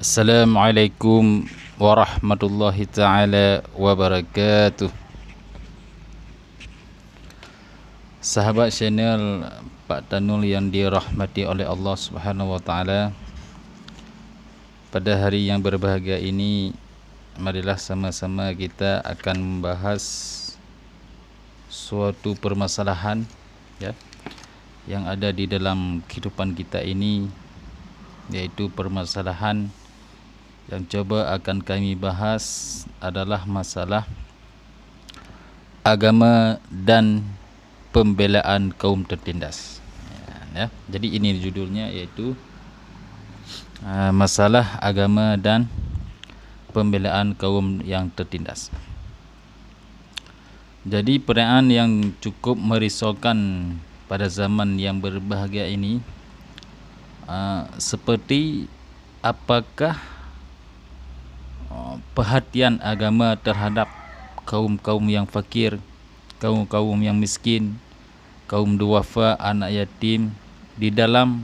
Assalamualaikum warahmatullahi taala wabarakatuh. Sahabat channel Pak Tanul yang dirahmati oleh Allah Subhanahu wa taala, pada hari yang berbahagia ini marilah sama-sama kita akan membahas suatu permasalahan ya yang ada di dalam kehidupan kita ini, yaitu permasalahan yang coba akan kami bahas adalah masalah agama dan pembelaan kaum tertindas. Ya, jadi ini judulnya, yaitu masalah agama dan pembelaan kaum yang tertindas. Jadi perayaan yang cukup merisaukan pada zaman yang berbahagia ini, seperti apakah perhatian agama terhadap kaum-kaum yang fakir, kaum-kaum yang miskin, kaum duafa, anak yatim di dalam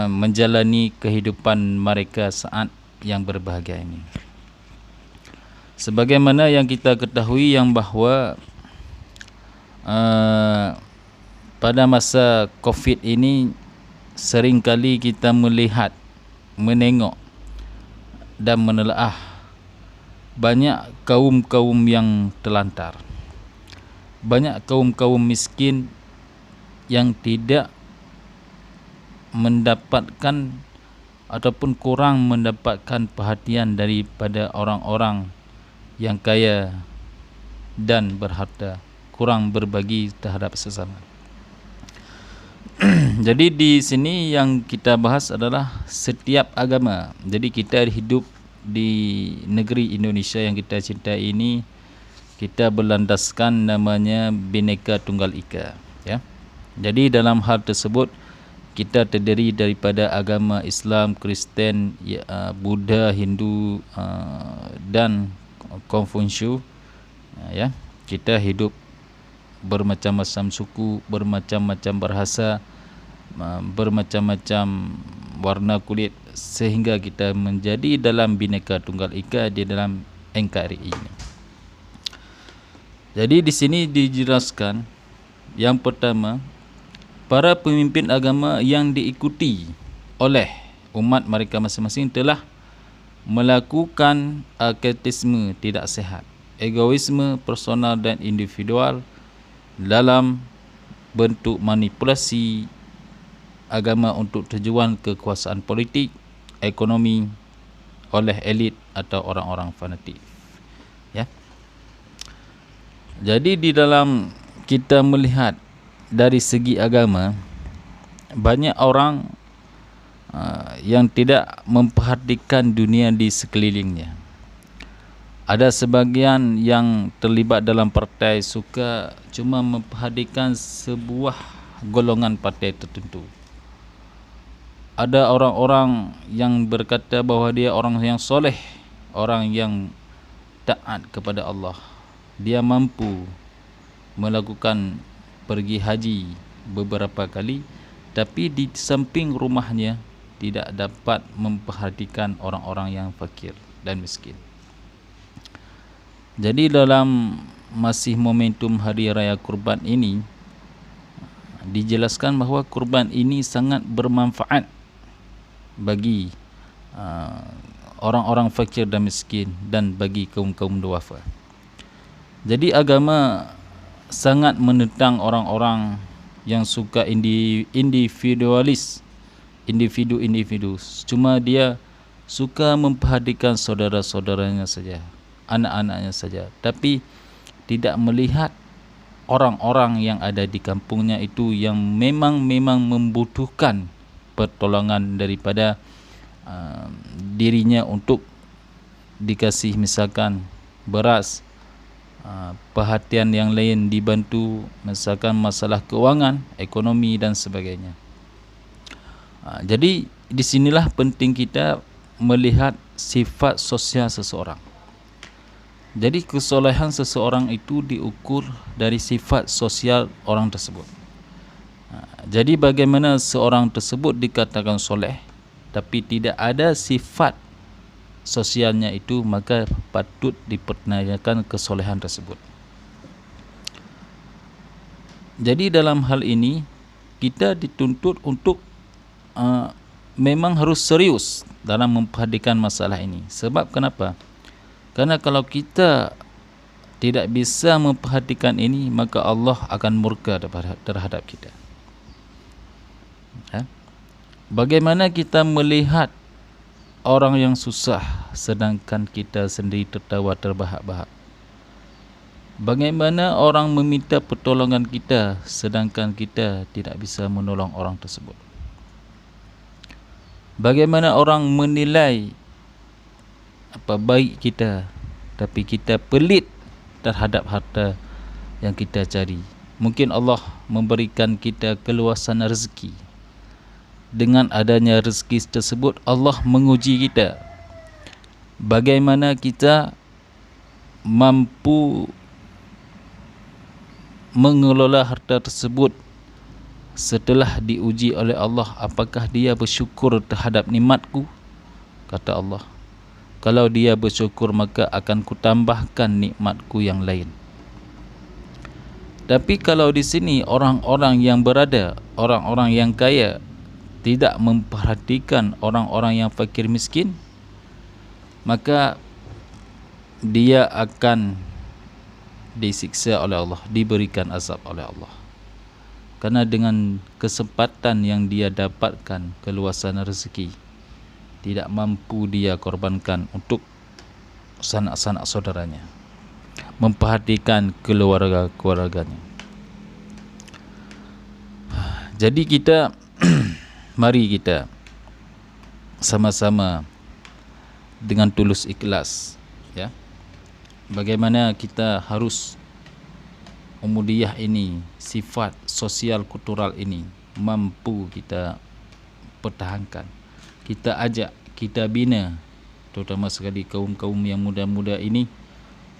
menjalani kehidupan mereka saat yang berbahagia ini. Sebagaimana yang kita ketahui yang bahawa pada masa Covid ini seringkali kita melihat, menengok dan menelaah banyak kaum-kaum yang terlantar, banyak kaum-kaum miskin yang tidak mendapatkan ataupun kurang mendapatkan perhatian daripada orang-orang yang kaya dan berharta, kurang berbagi terhadap sesama. Jadi di sini yang kita bahas adalah setiap agama. Jadi kita hidup di negeri Indonesia yang kita cintai ini, kita berlandaskan namanya Bhinneka Tunggal Ika, ya. Jadi dalam hal tersebut kita terdiri daripada agama Islam, Kristen, Buddha, Hindu dan Konfusius, ya. Kita hidup bermacam-macam suku, bermacam-macam bahasa, bermacam-macam warna kulit, sehingga kita menjadi dalam Bhinneka Tunggal Ika di dalam NKRI ini. Jadi di sini dijelaskan yang pertama, para pemimpin agama yang diikuti oleh umat mereka masing-masing telah melakukan asketisme tidak sehat, egoisme personal dan individual dalam bentuk manipulasi agama untuk tujuan kekuasaan politik, ekonomi oleh elit atau orang-orang fanatik, ya. Jadi di dalam kita melihat dari segi agama, banyak orang yang tidak memperhatikan dunia di sekelilingnya. Ada sebagian yang terlibat dalam partai suka cuma memperhatikan sebuah golongan partai tertentu. Ada orang-orang yang berkata bahawa dia orang yang soleh, orang yang taat kepada Allah. Dia mampu melakukan pergi haji beberapa kali, tapi di samping rumahnya tidak dapat memperhatikan orang-orang yang fakir dan miskin. Jadi dalam masih momentum Hari Raya Kurban ini, dijelaskan bahawa kurban ini sangat bermanfaat bagi orang-orang fakir dan miskin dan bagi kaum-kaum duafa. Jadi agama sangat menentang orang-orang yang suka individualis, individu, cuma dia suka memperhatikan saudara-saudaranya saja, anak-anaknya saja, tapi tidak melihat orang-orang yang ada di kampungnya itu yang memang membutuhkan pertolongan daripada dirinya untuk dikasih misalkan beras, perhatian yang lain, dibantu misalkan masalah keuangan, ekonomi dan sebagainya. Jadi di sinilah penting kita melihat sifat sosial seseorang. Jadi kesolehan seseorang itu diukur dari sifat sosial orang tersebut. Jadi bagaimana seorang tersebut dikatakan soleh, tapi tidak ada sifat sosialnya itu, maka patut dipertanyakan kesolehan tersebut. Jadi dalam hal ini kita dituntut untuk memang harus serius dalam memperhatikan masalah ini. Sebab kenapa? Karena kalau kita tidak bisa memperhatikan ini, maka Allah akan murka terhadap kita. Bagaimana kita melihat orang yang susah sedangkan kita sendiri tertawa terbahak-bahak? Bagaimana orang meminta pertolongan kita sedangkan kita tidak bisa menolong orang tersebut? Bagaimana orang menilai baik kita, tapi kita pelit terhadap harta yang kita cari? Mungkin Allah memberikan kita keluasan rezeki. Dengan adanya rezeki tersebut, Allah menguji kita. Bagaimana kita mampu mengelola harta tersebut setelah diuji oleh Allah. Apakah dia bersyukur terhadap nikmatku? Kata Allah, kalau dia bersyukur, maka akan kutambahkan nikmatku yang lain. Tapi kalau di sini orang-orang yang berada, orang-orang yang kaya, tidak memperhatikan orang-orang yang fakir miskin, maka dia akan disiksa oleh Allah, diberikan azab oleh Allah. Karena dengan kesempatan yang dia dapatkan, keluasan rezeki, tidak mampu dia korbankan untuk sanak-sanak saudaranya, memperhatikan keluarganya. Jadi kita mari kita sama-sama dengan tulus ikhlas, ya, bagaimana kita harus umudiyah ini, sifat sosial kultural ini mampu kita pertahankan. Kita ajak, kita bina, terutama sekali kaum-kaum yang muda-muda ini,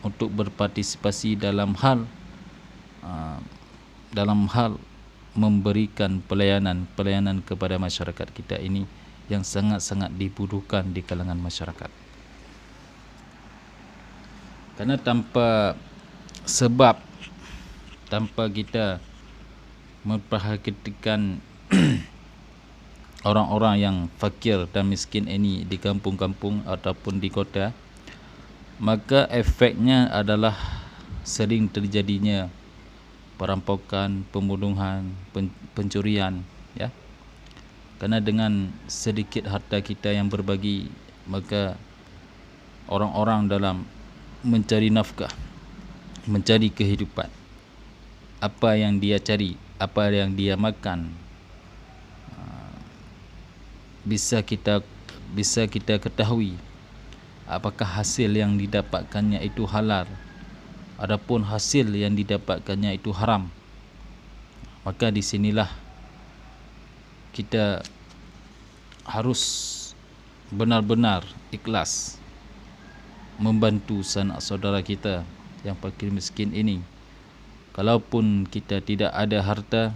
untuk berpartisipasi dalam hal memberikan pelayanan kepada masyarakat kita ini yang sangat-sangat dibutuhkan di kalangan masyarakat. Karena tanpa sebab, tanpa kita memperhatikan orang-orang yang fakir dan miskin ini di kampung-kampung ataupun di kota, maka efeknya adalah sering terjadinya perampokan, pembunuhan, pencurian, ya. Karena dengan sedikit harta kita yang berbagi, maka orang-orang dalam mencari nafkah, mencari kehidupan, apa yang dia cari, apa yang dia makan, bisa kita ketahui apakah hasil yang didapatkannya itu halal, adapun hasil yang didapatkannya itu haram. Maka di sinilah kita harus benar-benar ikhlas membantu sanak saudara kita yang fakir miskin ini. Kalaupun kita tidak ada harta,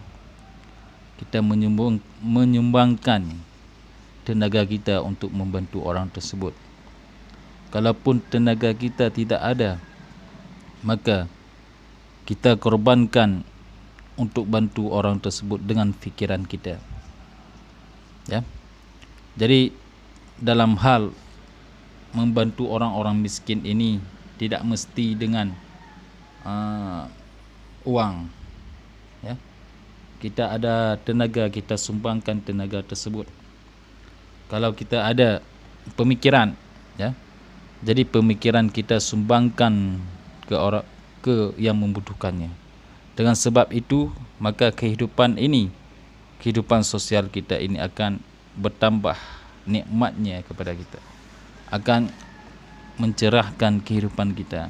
kita menyumbangkan tenaga kita untuk membantu orang tersebut. Kalaupun tenaga kita tidak ada, maka kita korbankan untuk bantu orang tersebut dengan fikiran kita, ya. Jadi dalam hal membantu orang-orang miskin ini tidak mesti dengan uang, ya. Kita ada tenaga, kita sumbangkan tenaga tersebut. Kalau kita ada pemikiran, ya, jadi pemikiran kita sumbangkan ke yang membutuhkannya. Dengan sebab itu, maka kehidupan sosial kita ini akan bertambah nikmatnya kepada kita, akan mencerahkan kehidupan kita.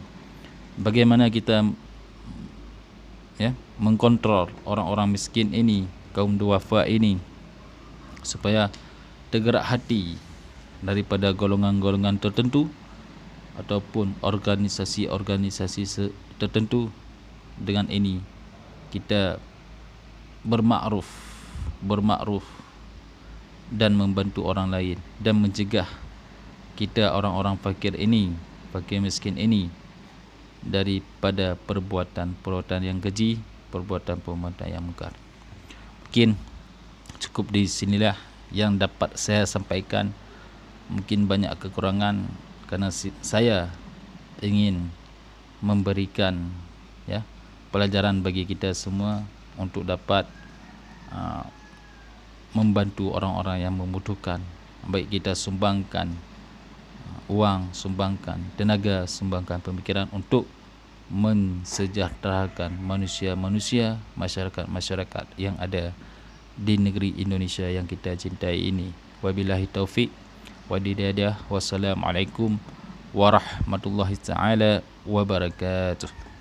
Bagaimana kita, ya, mengkontrol orang-orang miskin ini, kaum duafa ini, supaya tergerak hati daripada golongan-golongan tertentu ataupun organisasi-organisasi tertentu. Dengan ini kita bermakruf dan membantu orang lain dan mencegah kita orang-orang fakir miskin ini daripada perbuatan yang keji, perbuatan yang mungkar. Mungkin cukup di sinilah yang dapat saya sampaikan. Mungkin banyak kekurangan kerana saya ingin memberikan pelajaran bagi kita semua untuk dapat membantu orang-orang yang membutuhkan. Baik kita sumbangkan wang, sumbangkan tenaga, sumbangkan pemikiran untuk mensejahterakan manusia-manusia, masyarakat-masyarakat yang ada di negeri Indonesia yang kita cintai ini. Wabillahi taufik wa hidayah. Wassalamualaikum warahmatullahi taala wabarakatuh.